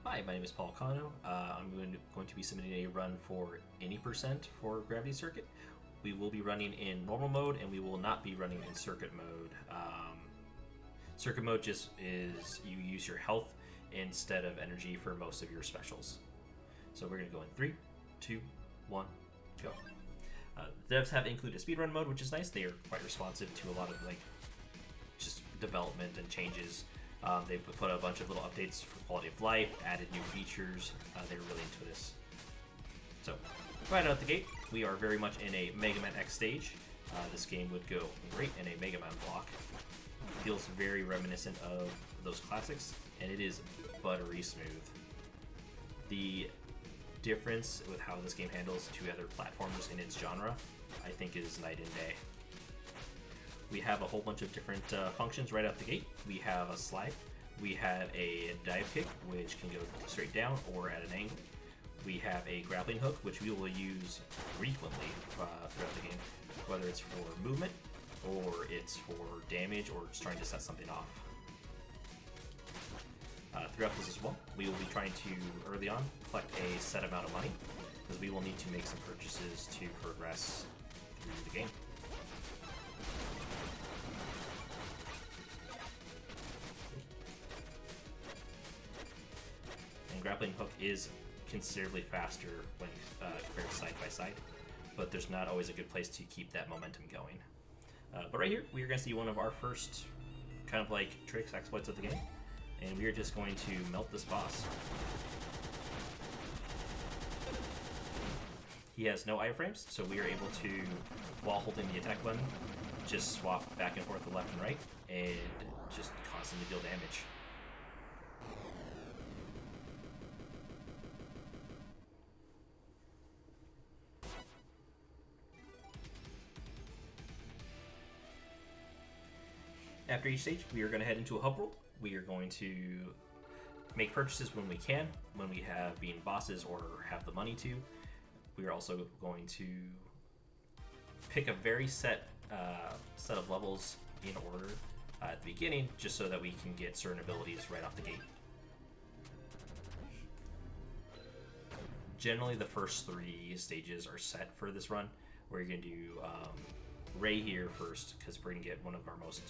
Hi, my name is Paul Cano. I'm going to be submitting a run for any percent for Gravity Circuit. We will be running in normal mode, and we will not be running in circuit mode. Circuit mode just is you use your health instead of energy for most of your specials. So we're going to go in 3, 2, 1, go. Devs have included speedrun mode, which is nice. They are quite responsive to a lot of just development and changes. They've put a bunch of little updates for quality of life, added new features. They're really into this. So, right out the gate, we are very much in a Mega Man X stage. This game would go great in a Mega Man block. It feels very reminiscent of those classics, and it is buttery smooth. The difference with how this game handles two other platformers in its genre, I think, is night and day. We have a whole bunch of different functions right out the gate. We have a slide. We have a dive kick, which can go straight down or at an angle. We have a grappling hook, which we will use frequently throughout the game, whether it's for movement or it's for damage or just trying to set something off. Throughout this as well, we will be trying to, early on, collect a set amount of money, because we will need to make some purchases to progress through the game. And grappling hook is considerably faster when compared side by side, but there's not always a good place to keep that momentum going. But right here, we are going to see one of our first kind of tricks, exploits of the game. And we are just going to melt this boss. He has no iframes, so we are able to, while holding the attack button, just swap back and forth to left and right, and just constantly deal damage. After each stage, we are going to head into a hub roll. We are going to make purchases when we can, when we have beaten bosses or have the money to. We are also going to pick a very set of levels in order at the beginning, just so that we can get certain abilities right off the gate. Generally, the first 3 stages are set for this run. We're going to do Ray here first, because we're going to get one of our most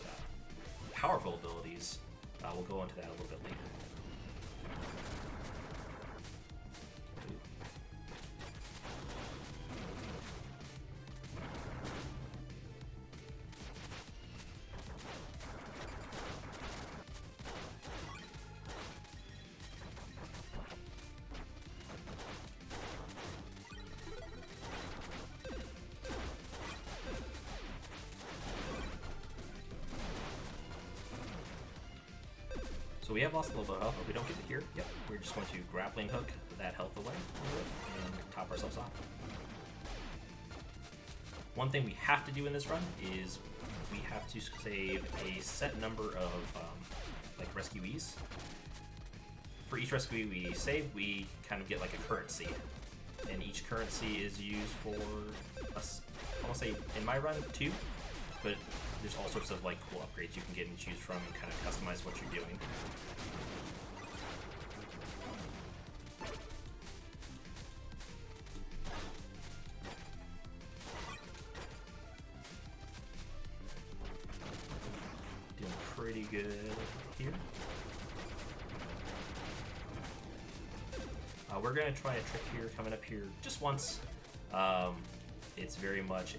powerful abilities. We'll go into that a little bit later. So we have lost a little bit of health, but we don't get to here. Yep, we're just going to grappling hook that health away and top ourselves off. One thing we have to do in this run is we have to save a set number of rescuees. For each rescue we save, we kind of get like a currency, and each currency is used for I want to say in my run 2, but there's all sorts of cool upgrades you can get and choose from and kind of customize what you're doing. Doing pretty good here. We're going to try a trick here, coming up here just once. It's very much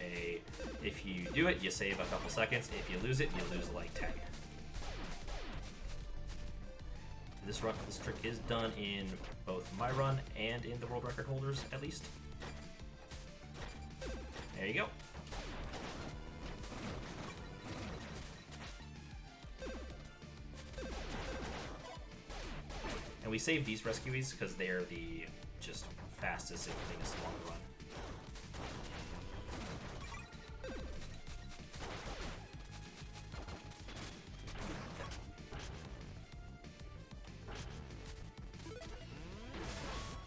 if you do it, you save a couple seconds. If you lose it, you lose like 10. This trick is done in both my run and in the world record holders, at least. There you go. And we save these rescuees because they're the just fastest and cleanest along the run.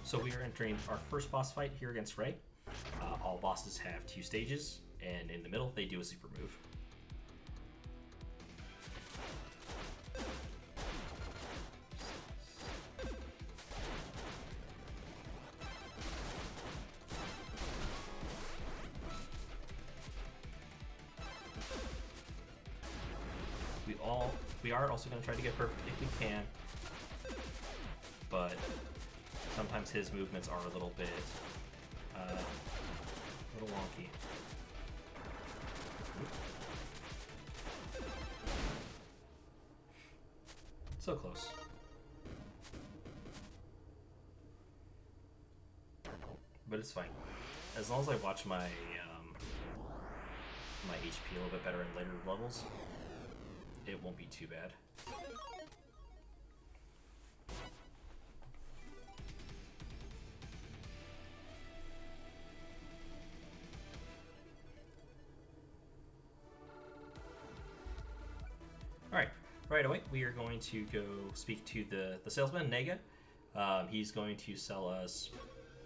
So we are entering our first boss fight here against Ray. All bosses have 2 stages, and in the middle they do a super move. we are also going to try to get perfect if we can, but sometimes his movements are a little bit wonky. So close. But it's fine. As long as I watch my my HP a little bit better in later levels, it won't be too bad. Alright, right away we are going to go speak to the salesman, Nega. He's going to sell us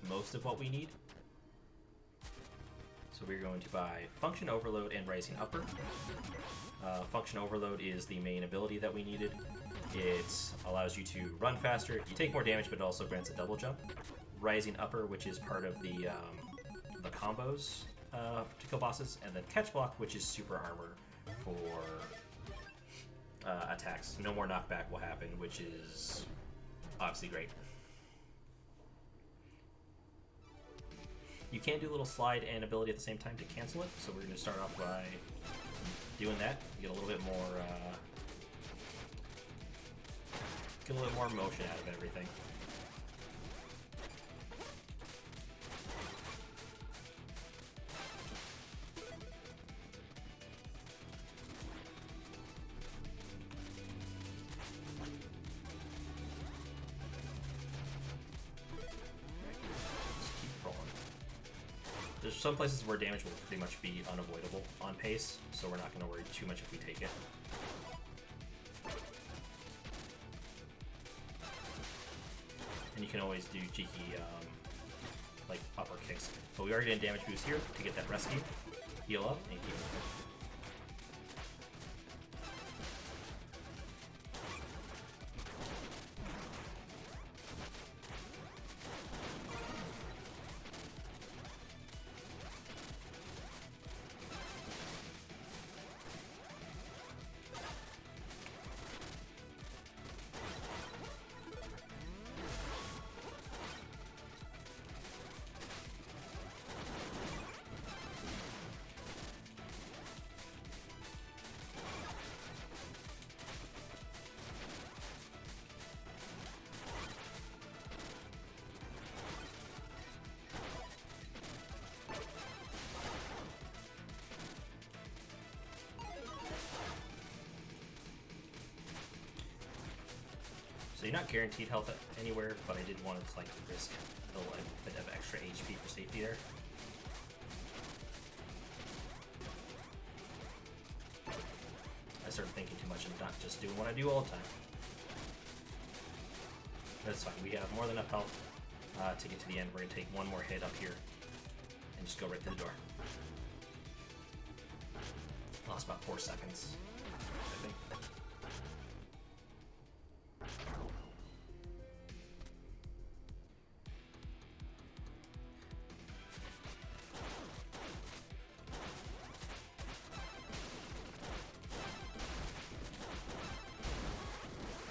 most of what we need. So we're going to buy Function Overload and Rising Upper. Function Overload is the main ability that we needed. It allows you to run faster, you take more damage, but it also grants a double jump. Rising Upper, which is part of the combos to kill bosses, and then Catch Block, which is super armor for attacks. No more knockback will happen, which is obviously great. You can do a little slide and ability at the same time to cancel it, so we're going to start off by doing that. Get a little bit more, motion out of everything. There's some places where damage will pretty much be unavoidable on pace, so we're not going to worry too much if we take it. And you can always do cheeky, like, upper kicks. But we are getting damage boost here to get that rescue, heal up, and keep moving. So you're not guaranteed health anywhere, but I did want to like risk a little bit of extra HP for safety there. I started thinking too much and not just doing what I do all the time. That's fine. We have more than enough health to get to the end. We're going to take one more hit up here and just go right through the door. Lost about 4 seconds, I think.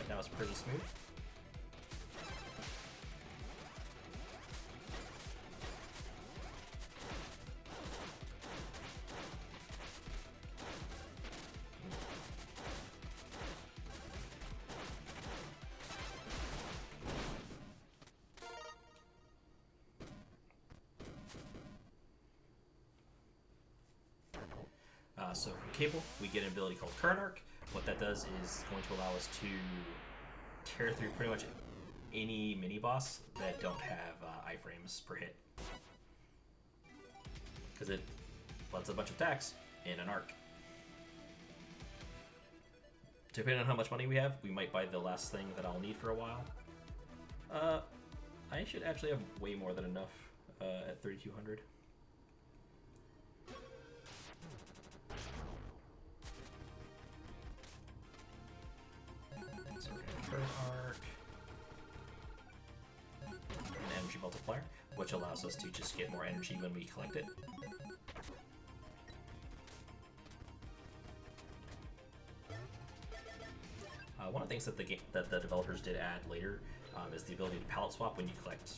That was pretty smooth. So from Cable, we get an ability called Current Arc. What that does is going to allow us to tear through pretty much any mini-boss that don't have iframes per hit. Because it lets a bunch of attacks in an arc. Depending on how much money we have, we might buy the last thing that I'll need for a while. I should actually have way more than enough at 3,200. So we're going to Current Arc, an energy multiplier, which allows us to just get more energy when we collect it. things that the developers did add later is the ability to palette swap when you collect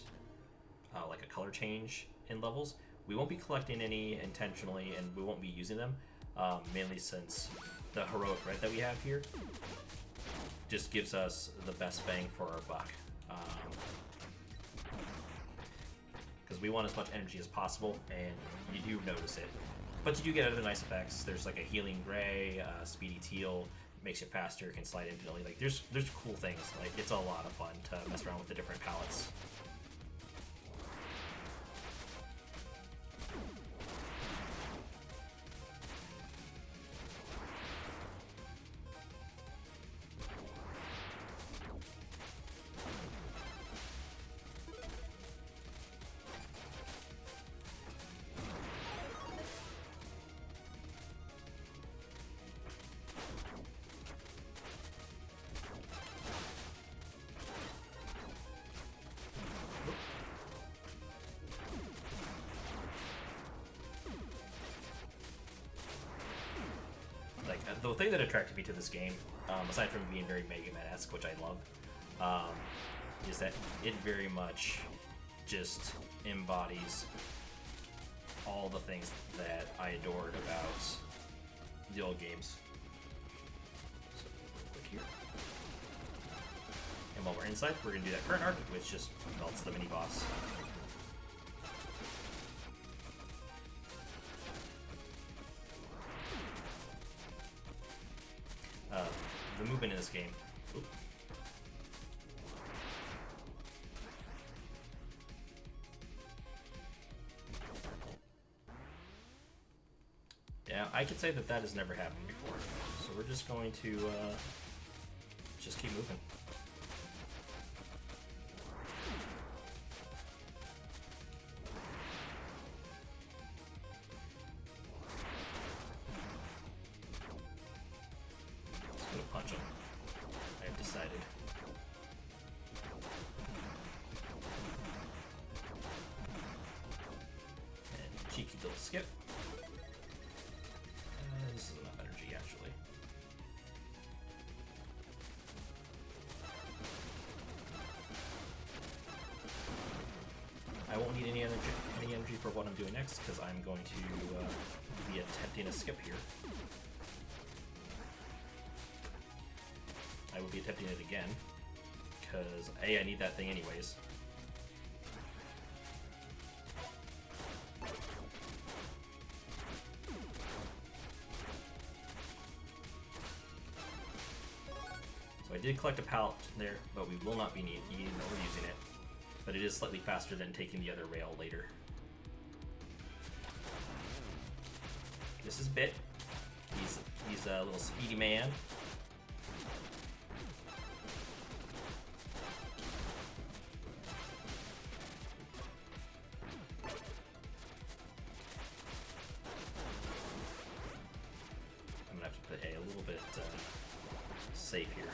like a color change in levels. We won't be collecting any intentionally, and we won't be using them, mainly since the heroic red that we have here just gives us the best bang for our buck. Because we want as much energy as possible, and you do notice it. But you do get other nice effects. There's like a healing gray, speedy teal, makes you faster, can slide infinitely. Like there's cool things. Like it's a lot of fun to mess around with the different palettes. The thing that attracted me to this game, aside from being very Mega Man-esque, which I love, is that it very much just embodies all the things that I adored about the old games. So, click here. And while we're inside, we're going to do that current arc, which just melts the mini-boss. The movement in this game. Oop. Yeah, I could say that that has never happened before. So we're just going to just keep moving. Punch him. I have decided. And cheeky little skip. This is enough energy, actually. I won't need any energy for what I'm doing next, because I'm going to be attempting a skip here. I will be attempting it again, because A, I need that thing anyways. So I did collect a pallet there, but we will not be needing or using it. But it is slightly faster than taking the other rail later. This is Bit. He's a little speedy man. Safe here.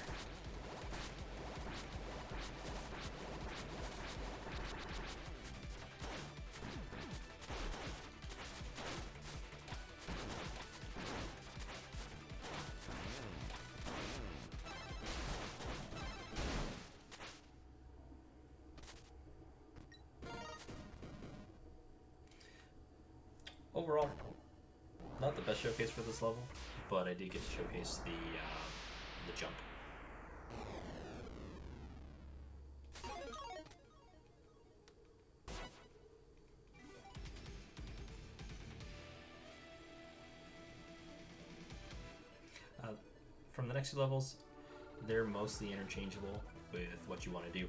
Overall, not the best showcase for this level, but I did get to showcase the jump. From the next two levels, they're mostly interchangeable with what you want to do.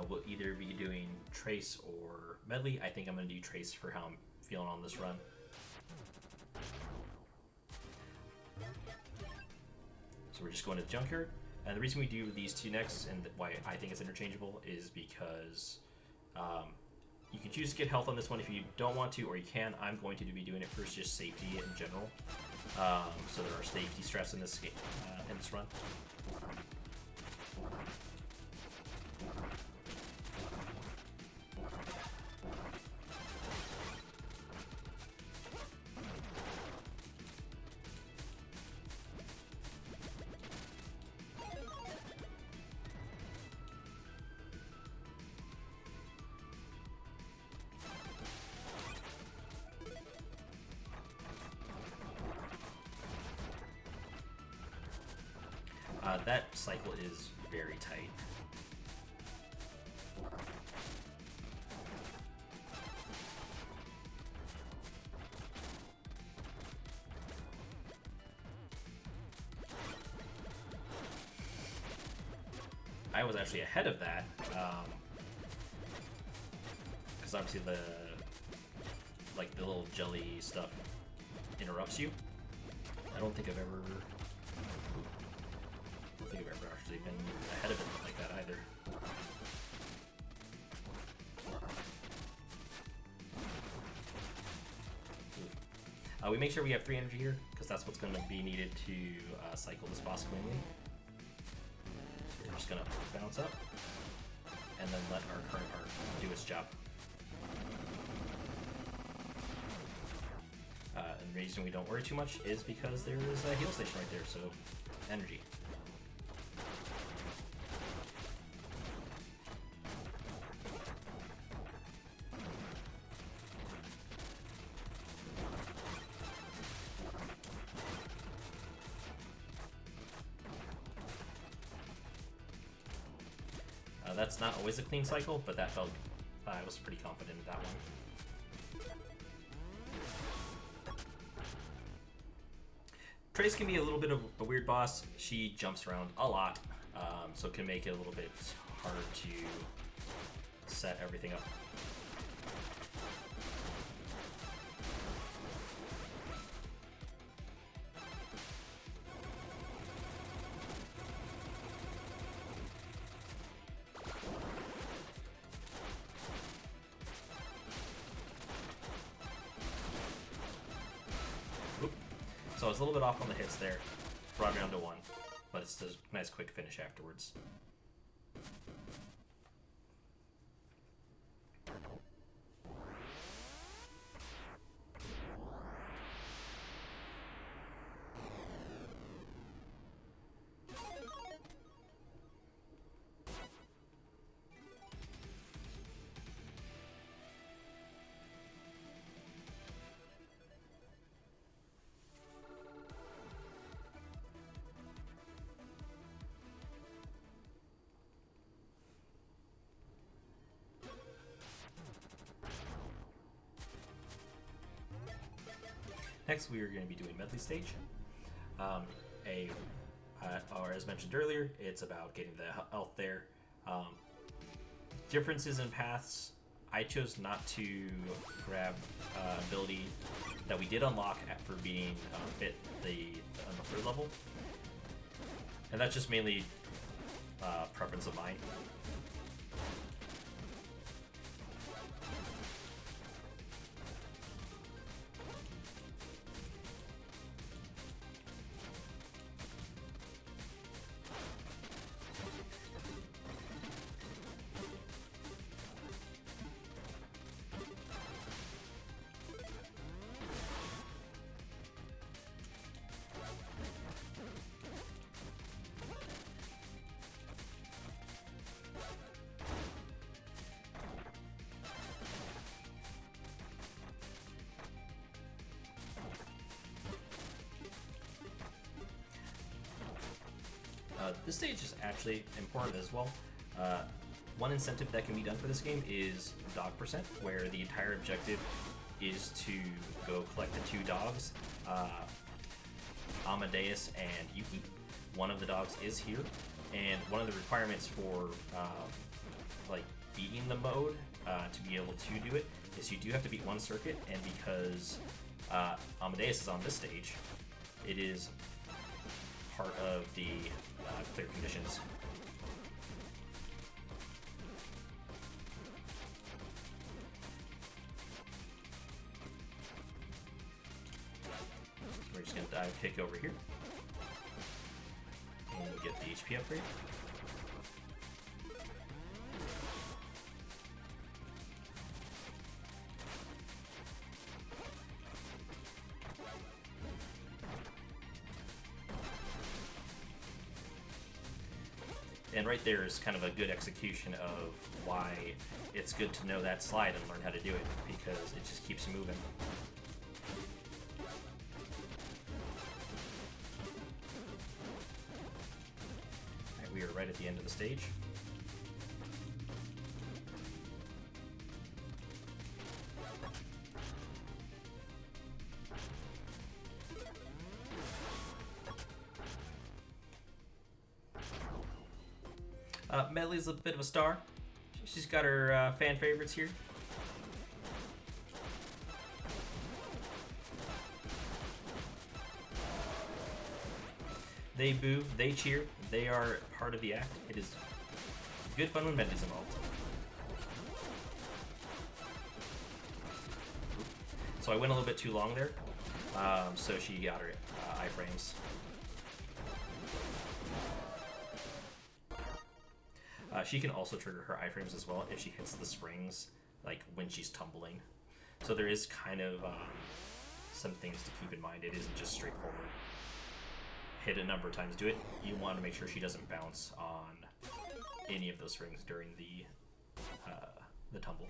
We'll either be doing Trace or Medley. I think I'm going to do Trace for how I'm feeling on this run. So we're just going to the junkyard, and the reason we do these two next and why I think it's interchangeable is because you can choose to get health on this one if you don't want to, or you can. I'm going to be doing it for just safety in general. So there are safety stress in this game, in this run. That cycle is very tight. I was actually ahead of that, because obviously the little jelly stuff interrupts you. I don't think I've ever actually been ahead of it like that either. We make sure we have 3 energy here, because that's what's going to be needed to cycle this boss cleanly. We're just going to bounce up, and then let our current art do its job. And the reason we don't worry too much is because there is a heal station right there, so energy. That's not always a clean cycle, but that felt, I was pretty confident in that one. Trace can be a little bit of a weird boss. She jumps around a lot, so it can make it a little bit hard to set everything up. So I was a little bit off on the hits there, brought it down to 1, but it's a nice quick finish afterwards. Next, we are going to be doing Medley Stage. Or as mentioned earlier, it's about getting the health there. Differences in paths. I chose not to grab ability that we did unlock for being fit on the 3rd level, and that's just mainly preference of mine. This stage is actually important as well. One incentive that can be done for this game is dog percent, where the entire objective is to go collect the 2 dogs, Amadeus and Yuki. One of the dogs is here, and one of the requirements for beating the mode to be able to do it is you do have to beat 1 circuit, and because Amadeus is on this stage, it is part of the clear conditions. We're just going to dive kick over here and we get the HP upgrade. And right there is kind of a good execution of why it's good to know that slide and learn how to do it, because it just keeps you moving. right at the end of the stage. Medley's a bit of a star. She's got her fan favorites here. They boo, they cheer, they are part of the act. It is good fun when Medley's involved. So I went a little bit too long there, so she got her iframes. She can also trigger her iframes as well if she hits the springs, like when she's tumbling. So there is kind of some things to keep in mind. It isn't just straightforward. Hit a number of times, do it. You want to make sure she doesn't bounce on any of those springs during the tumble.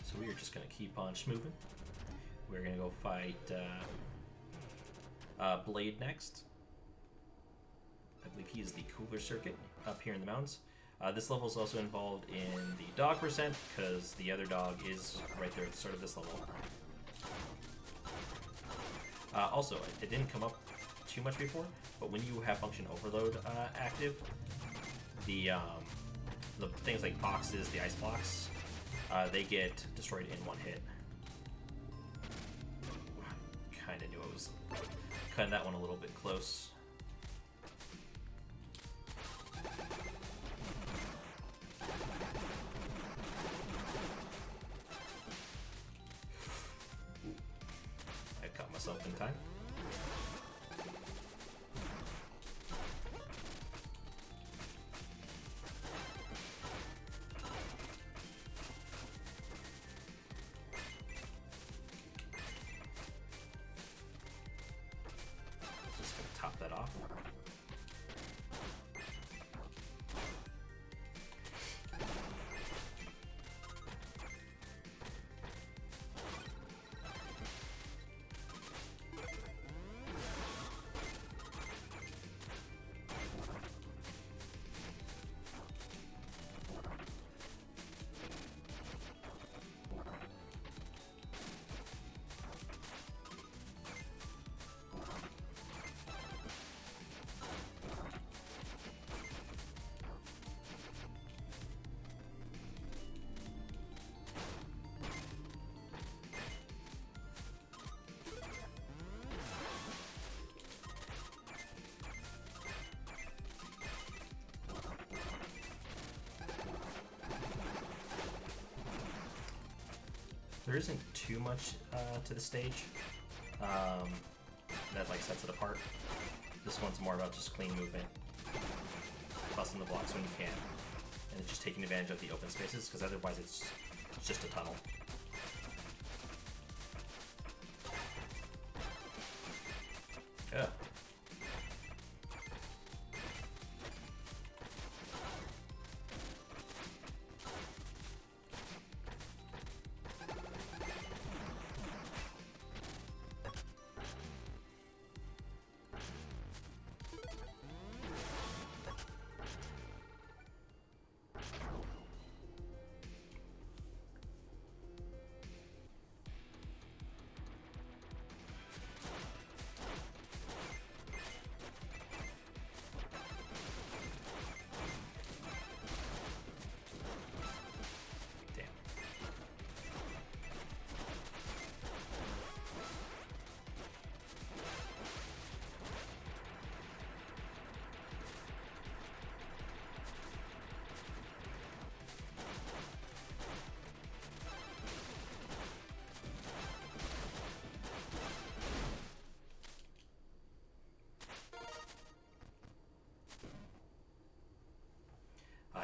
So we are just going to keep on schmoving. We're going to go fight Blade next. I believe he is the cooler circuit up here in the mountains. This level is also involved in the dog percent, because the other dog is right there at the start of this level. Also, it didn't come up too much before, but when you have function overload active, the things like boxes, the ice blocks, they get destroyed in one hit. Kinda knew I was cutting that one a little bit close. I caught myself in time. Top that off. There isn't too much to the stage that like sets it apart. This one's more about just clean movement, busting the blocks when you can, and just taking advantage of the open spaces, because otherwise it's just a tunnel. Yeah.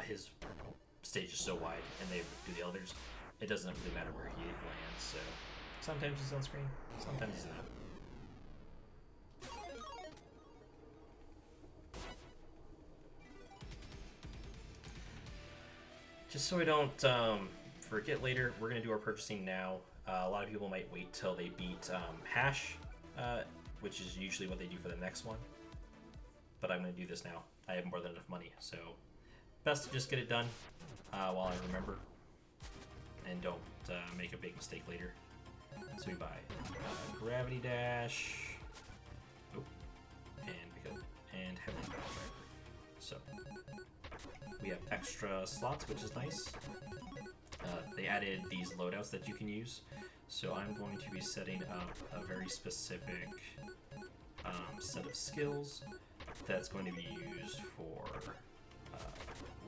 His stage is so wide, and they do the elders, it doesn't really matter where he lands, so sometimes he's on screen, sometimes he's not. Just so I don't forget later, we're going to do our purchasing now. A lot of people might wait till they beat hash, which is usually what they do for the next one. But I'm going to do this now. I have more than enough money, so best to just get it done while I remember, and don't make a big mistake later. So we buy gravity dash, and heavily driver. So we have extra slots, which is nice. They added these loadouts that you can use, so I'm going to be setting up a very specific set of skills that's going to be used for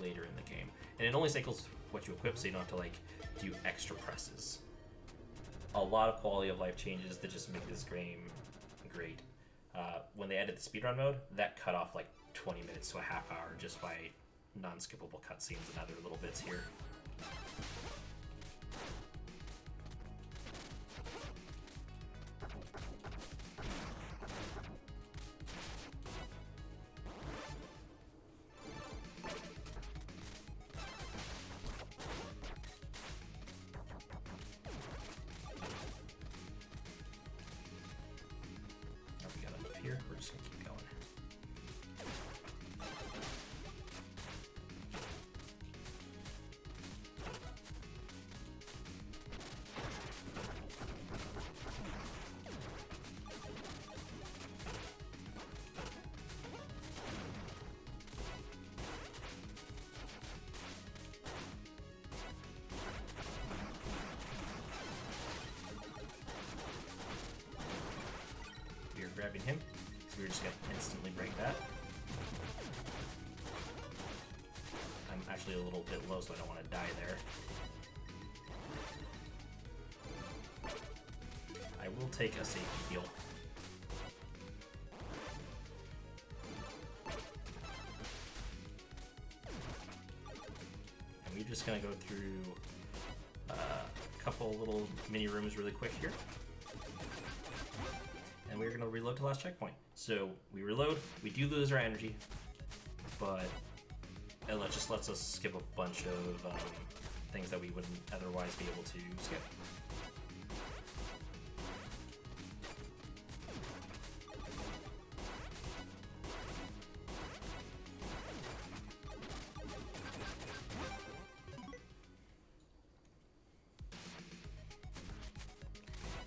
later in the game. And it only cycles what you equip, so you don't have to like do extra presses. A lot of quality of life changes that just make this game great. When they added the speedrun mode, that cut off like 20 minutes to a half hour just by non-skippable cutscenes and other little bits here. We're just gonna keep going. We're grabbing him. We're just going to instantly break that. I'm actually a little bit low, so I don't want to die there. I will take a safety heal. And we're just going to go through a couple little mini rooms really quick here. And we're going to reload to last checkpoint. So we reload, we do lose our energy, but it just lets us skip a bunch of things that we wouldn't otherwise be able to skip.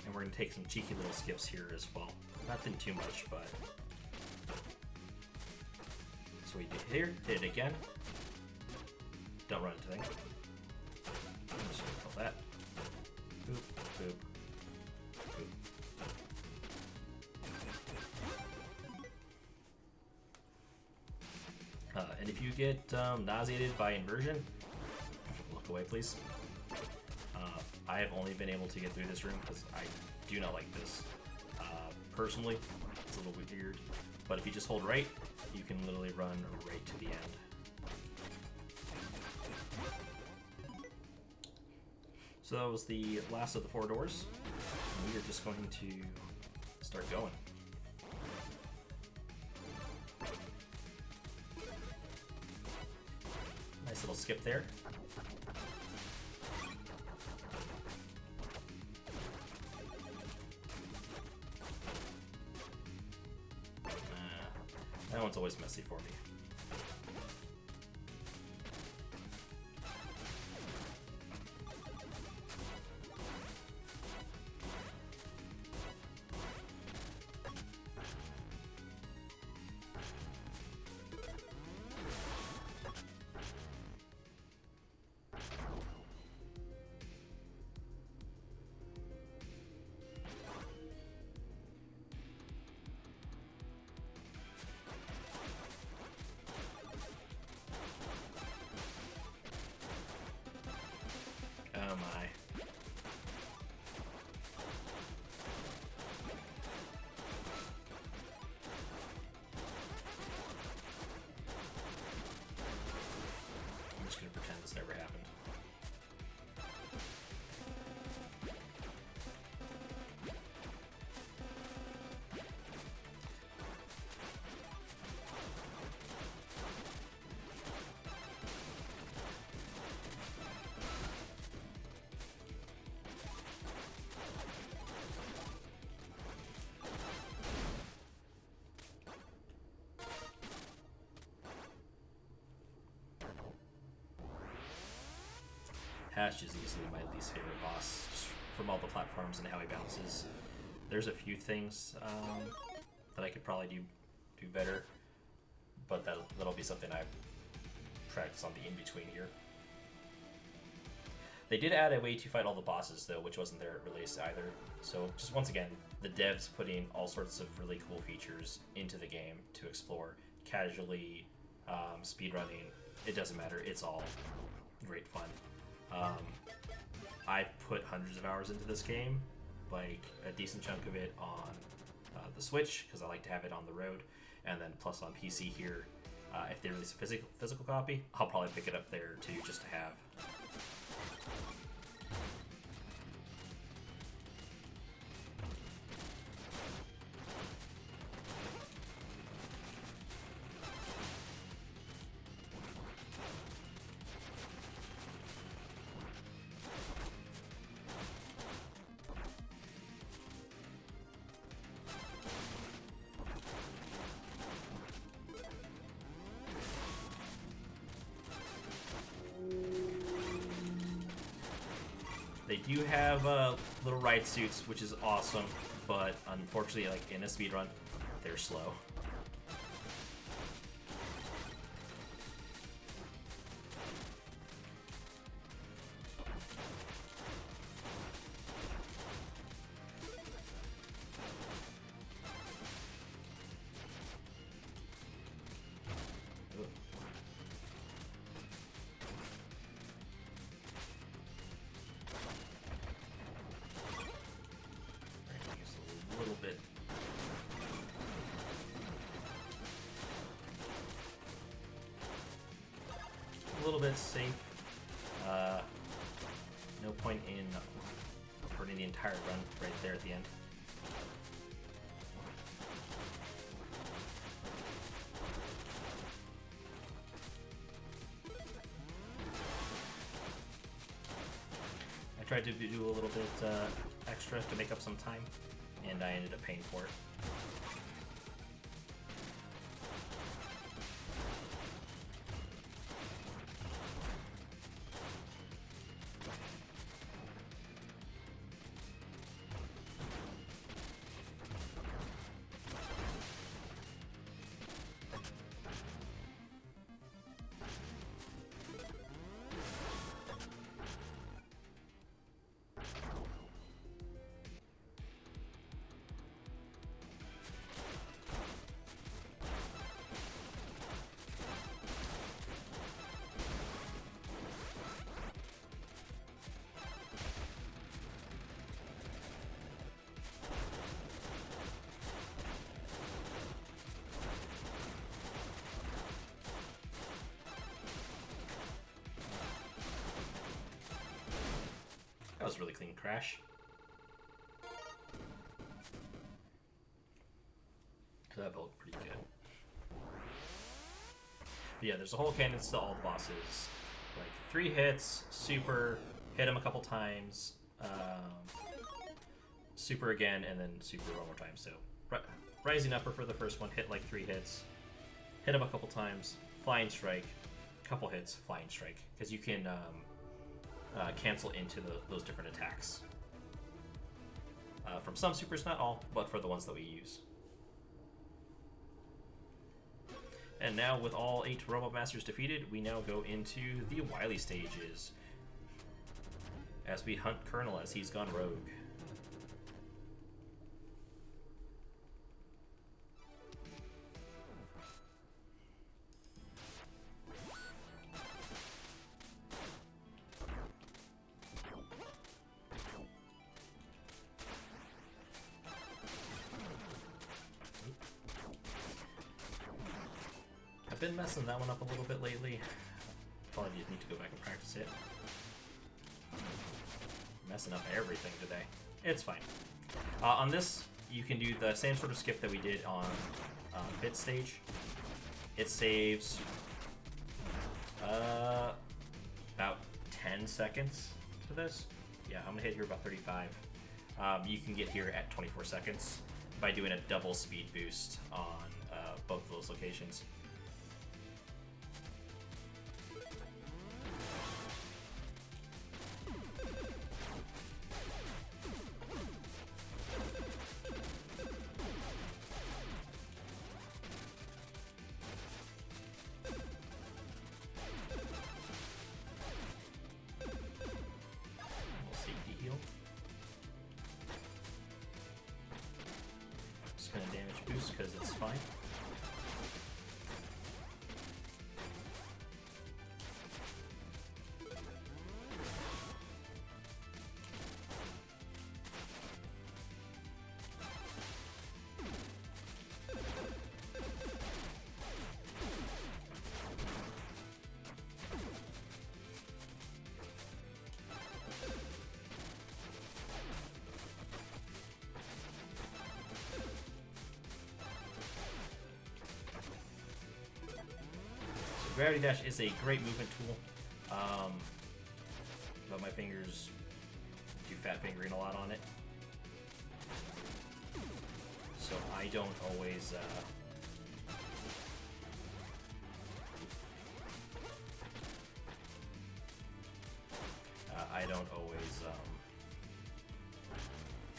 And we're going to take some cheeky little skips here as well. Nothing too much, but... So we did it here, hit it again. Don't run into things. I'm just gonna kill that. Boop, boop, boop. And if you get nauseated by inversion, look away please. I have only been able to get through this room because I do not like this. Personally, it's a little weird, but if you just hold right, you can literally run right to the end. So that was the last of the 4 doors, and we are just going to start going. Nice little skip there. That one's always messy for me. Oh my. I'm just gonna pretend this never happened. Ash is easily my least favorite boss, just from all the platforms and how he bounces. There's a few things that I could probably do better, but that'll be something I practice on the in-between here. They did add a way to fight all the bosses, though, which wasn't there at release either. So just once again, the devs putting all sorts of really cool features into the game to explore casually, speedrunning. It doesn't matter. It's all great fun. I put hundreds of hours into this game, like a decent chunk of it on the Switch, because I like to have it on the road, and then plus on PC here. If they release a physical copy, I'll probably pick it up there too, just to have. They do have little ride suits, which is awesome, but unfortunately, like in a speedrun, they're slow. A little bit safe. No point in hurting the entire run right there at the end. I tried to do a little bit extra to make up some time, and I ended up paying for it. That was a really clean crash. So that felt pretty good. But yeah, there's a whole cadence to all the bosses. Like 3 hits, super, hit him a couple times, super again, and then super one more time. So rising upper for the first one, hit like 3 hits, hit him a couple times, flying strike, couple hits, flying strike, because you can cancel into those different attacks. From some supers, not all, but for the ones that we use. And now with all 8 Robot Masters defeated, we now go into the Wily stages, as we hunt Colonel as he's gone rogue. Been messing that one up a little bit lately. Probably just need to go back and practice it. Messing up everything today. It's fine. On this, you can do the same sort of skip that we did on Bit stage. It saves about 10 seconds to this. Yeah, I'm gonna hit here about 35. You can get here at 24 seconds by doing a double speed boost on both of those locations. boost because it's fine. Gravity Dash is a great movement tool, but my fingers do fat fingering a lot on it, so I don't always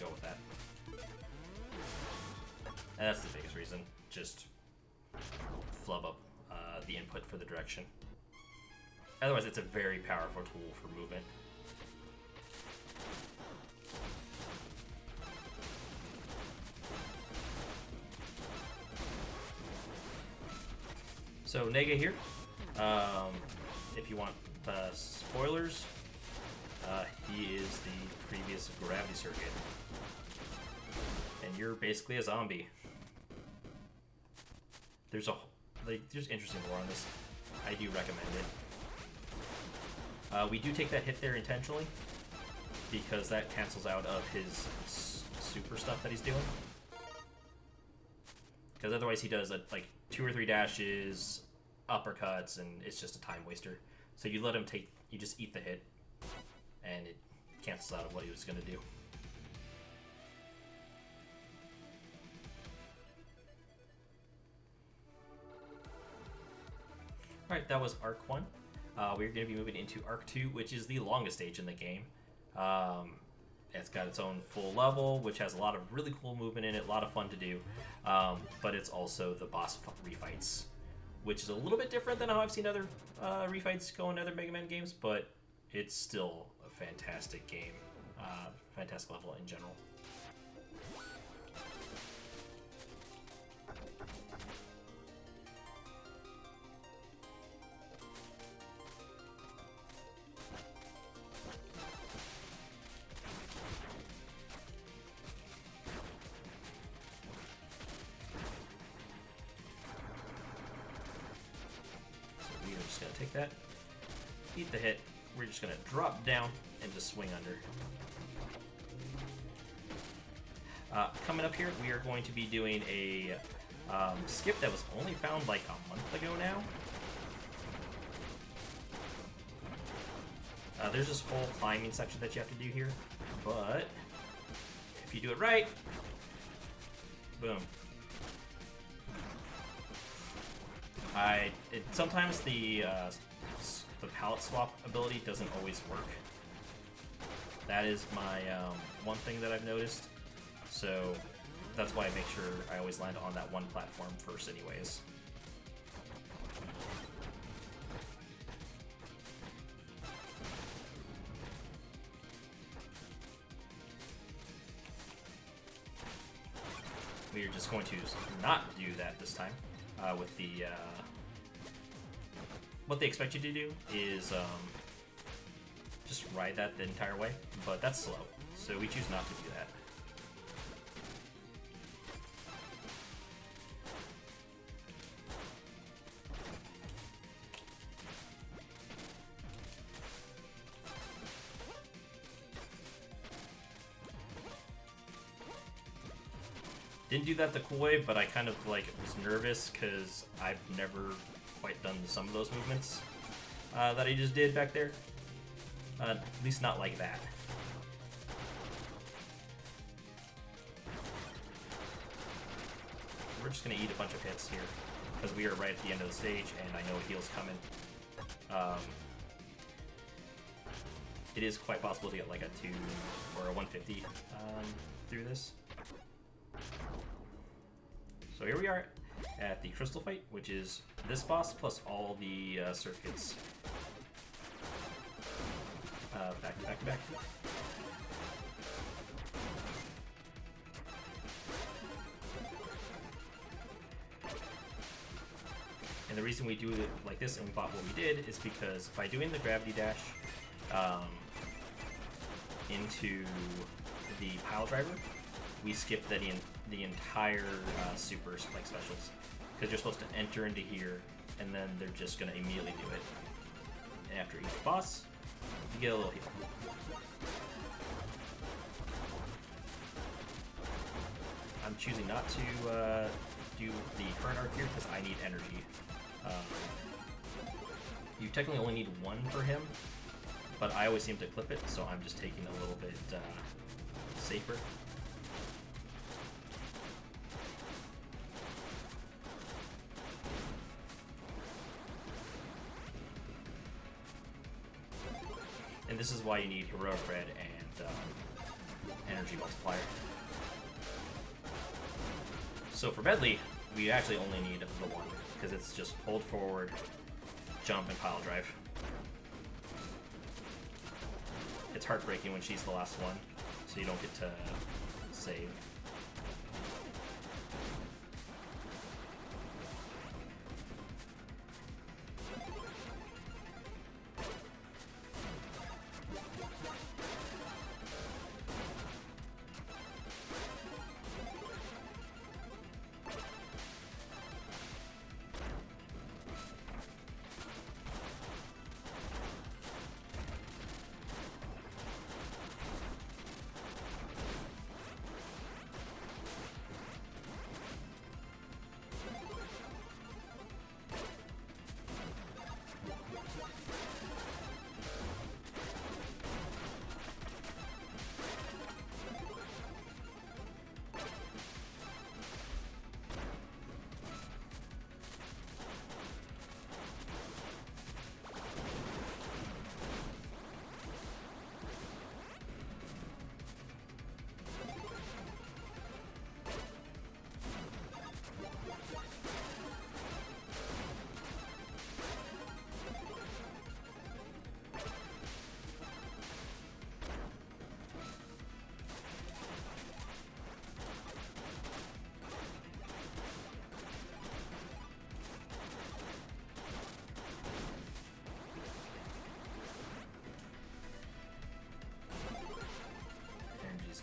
go with that, and that's the biggest reason. Just flub up the input for the direction. Otherwise, it's a very powerful tool for movement. So Nega here, if you want spoilers, he is the previous Gravity Circuit, and you're basically a zombie. There's interesting lore on this. I do recommend it. We do take that hit there intentionally because that cancels out of his super stuff that he's doing. Because otherwise he does like 2 or 3 dashes, uppercuts, and it's just a time waster. So you let him you just eat the hit, and it cancels out of what he was going to do. Alright, that was Arc 1. We're going to be moving into Arc 2, which is the longest stage in the game. It's got its own full level, which has a lot of really cool movement in it, a lot of fun to do. But it's also the boss refights, which is a little bit different than how I've seen other refights go in other Mega Man games, but it's still a fantastic game. Fantastic level in general. Take that, eat the hit. We're just gonna drop down and just swing under. Coming up here, we are going to be doing a skip that was only found like a month ago now. There's this whole climbing section that you have to do here, but if you do it right, boom. Sometimes the palette swap ability doesn't always work. That is my one thing that I've noticed. So that's why I make sure I always land on that one platform first anyways. We are just going to not do that this time. With the what they expect you to do is just ride that the entire way, but that's slow, so we choose not to do that. Didn't do that the cool way, but I kind of was nervous because I've never quite done some of those movements that I just did back there. At least not like that. We're just going to eat a bunch of hits here because we are right at the end of the stage and I know a heal's coming. It is quite possible to get like a 2 or a 150 through this. So here we are at the crystal fight, which is this boss plus all the circuits. Back to back to back. And the reason we do it like this and we bought what we did is because by doing the gravity dash into the pile driver, we skip the entire super like specials, because you're supposed to enter into here and then they're just going to immediately do it. And after each boss, you get a little heal. I'm choosing not to do the current arc here because I need energy. You technically only need one for him, but I always seem to clip it, so I'm just taking a little bit safer. And this is why you need Heroic Red and Energy Multiplier. So for Medley, we actually only need the one, because it's just hold forward, jump, and pile drive. It's heartbreaking when she's the last one, so you don't get to save.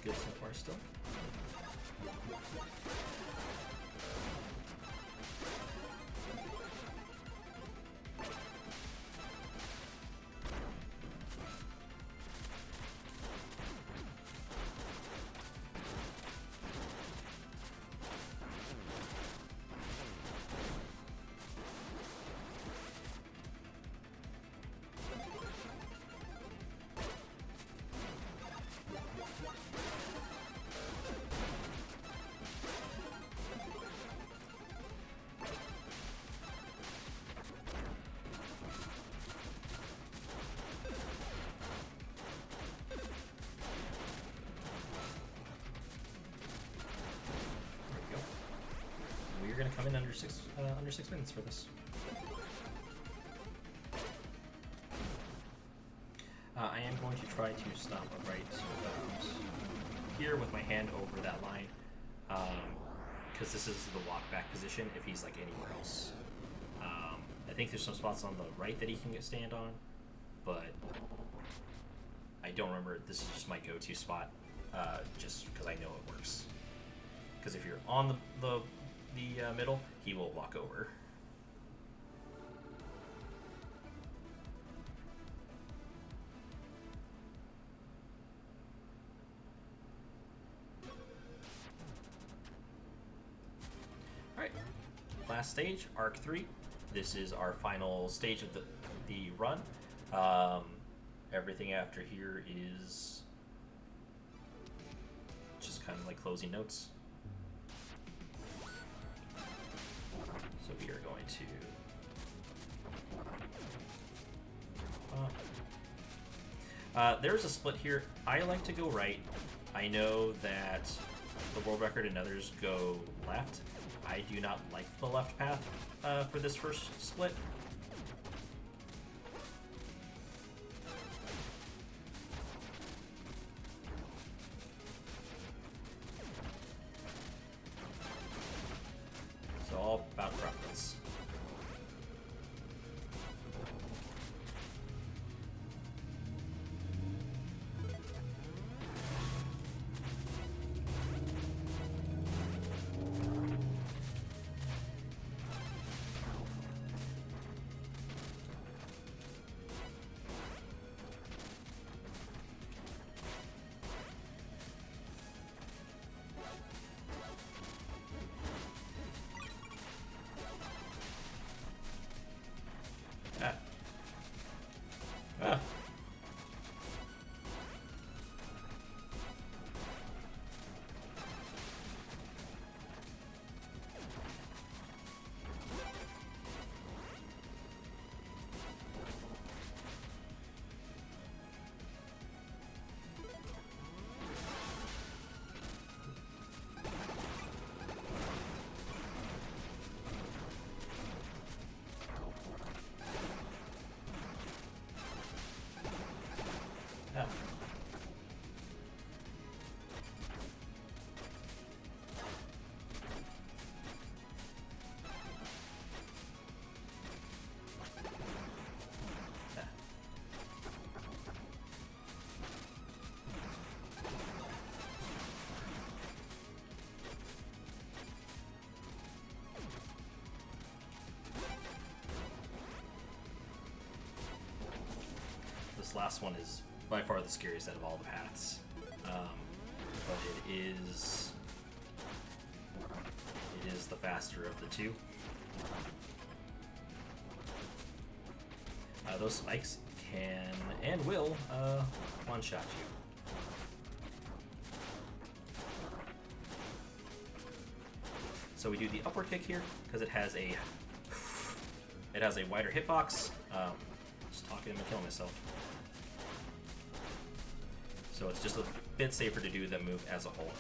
Good so far still. We're going to come in under 6 minutes for this. I am going to try to stop right here with my hand over that line, because this is the walk back position if he's like anywhere else. I think there's some spots on the right that he can stand on, but I don't remember. This is just my go-to spot, just because I know it works. Because if you're on the middle, he will walk over. Alright, last stage, Arc 3. This is our final stage of the run. Everything after here is just kind of like closing notes. So we are going to... there's a split here. I like to go right. I know that the world record and others go left. I do not like the left path for this first split. So all about preference. This last one is by far the scariest out of all the paths. But it is the faster of the two. Those spikes can and will one-shot you. So we do the upward kick here because it has a wider hitbox. Just talking to kill myself. So it's just a bit safer to do the move as a whole.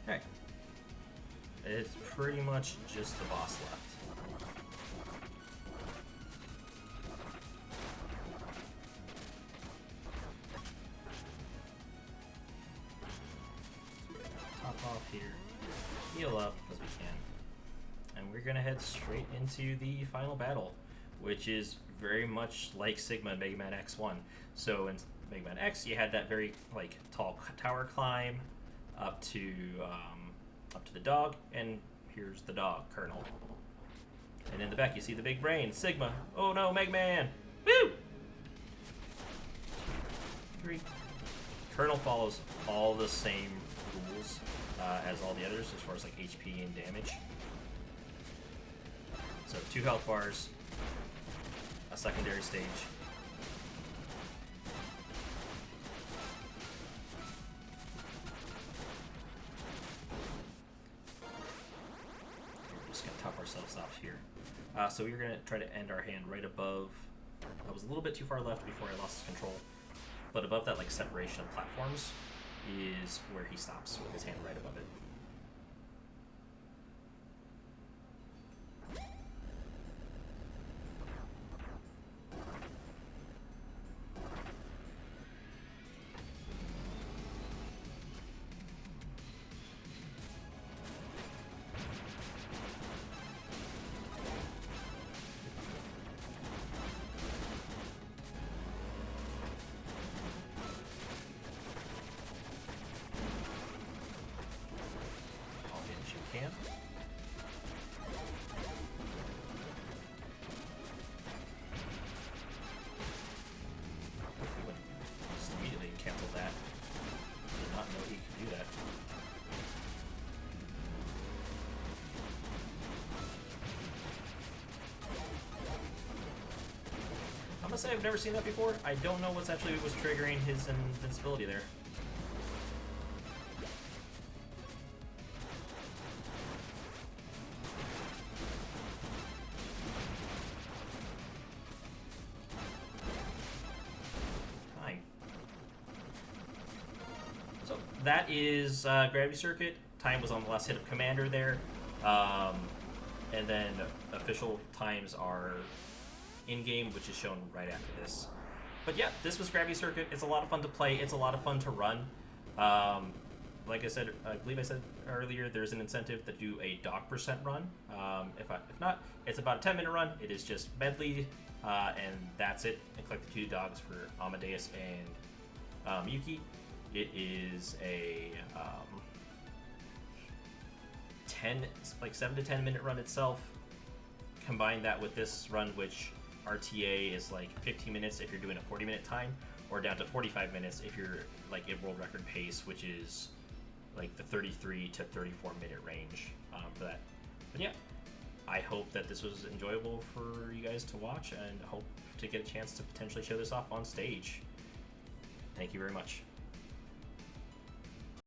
Okay. It's pretty much just the boss left. Top off here, heal up as we can, and we're gonna head straight into the final battle, which is very much like Sigma and Mega Man X1. So in Mega Man X, you had that very like tall tower climb up to the dog, and here's the dog, Colonel. And in the back, you see the big brain, Sigma. Oh no, Mega Man! Woo! 3. Colonel follows all the same rules as all the others as far as like HP and damage. So 2 health bars, a secondary stage. We're just gonna top ourselves off here. So we're gonna try to end our hand right above. I was a little bit too far left before I lost control, but above that like separation of platforms is where he stops with his hand right above it. Can. Just immediately canceled that. Did not know he could do that. I must say I've never seen that before. I don't know what's actually was triggering his invincibility there. That is Gravity Circuit. Time was on the last hit of Commander there. And then official times are in-game, which is shown right after this. But yeah, this was Gravity Circuit. It's a lot of fun to play. It's a lot of fun to run. Like I said, I believe I said earlier, there's an incentive to do a dog % run. If not, it's about a 10-minute run. It is just medley, and that's it. And collect the 2 dogs for Amadeus and Yuki. It is a 7 to 10 minute run itself. Combine that with this run, which RTA is like 15 minutes if you're doing a 40-minute time, or down to 45 minutes if you're like in world record pace, which is like the 33 to 34 minute range for that. But yeah, I hope that this was enjoyable for you guys to watch, and hope to get a chance to potentially show this off on stage. Thank you very much.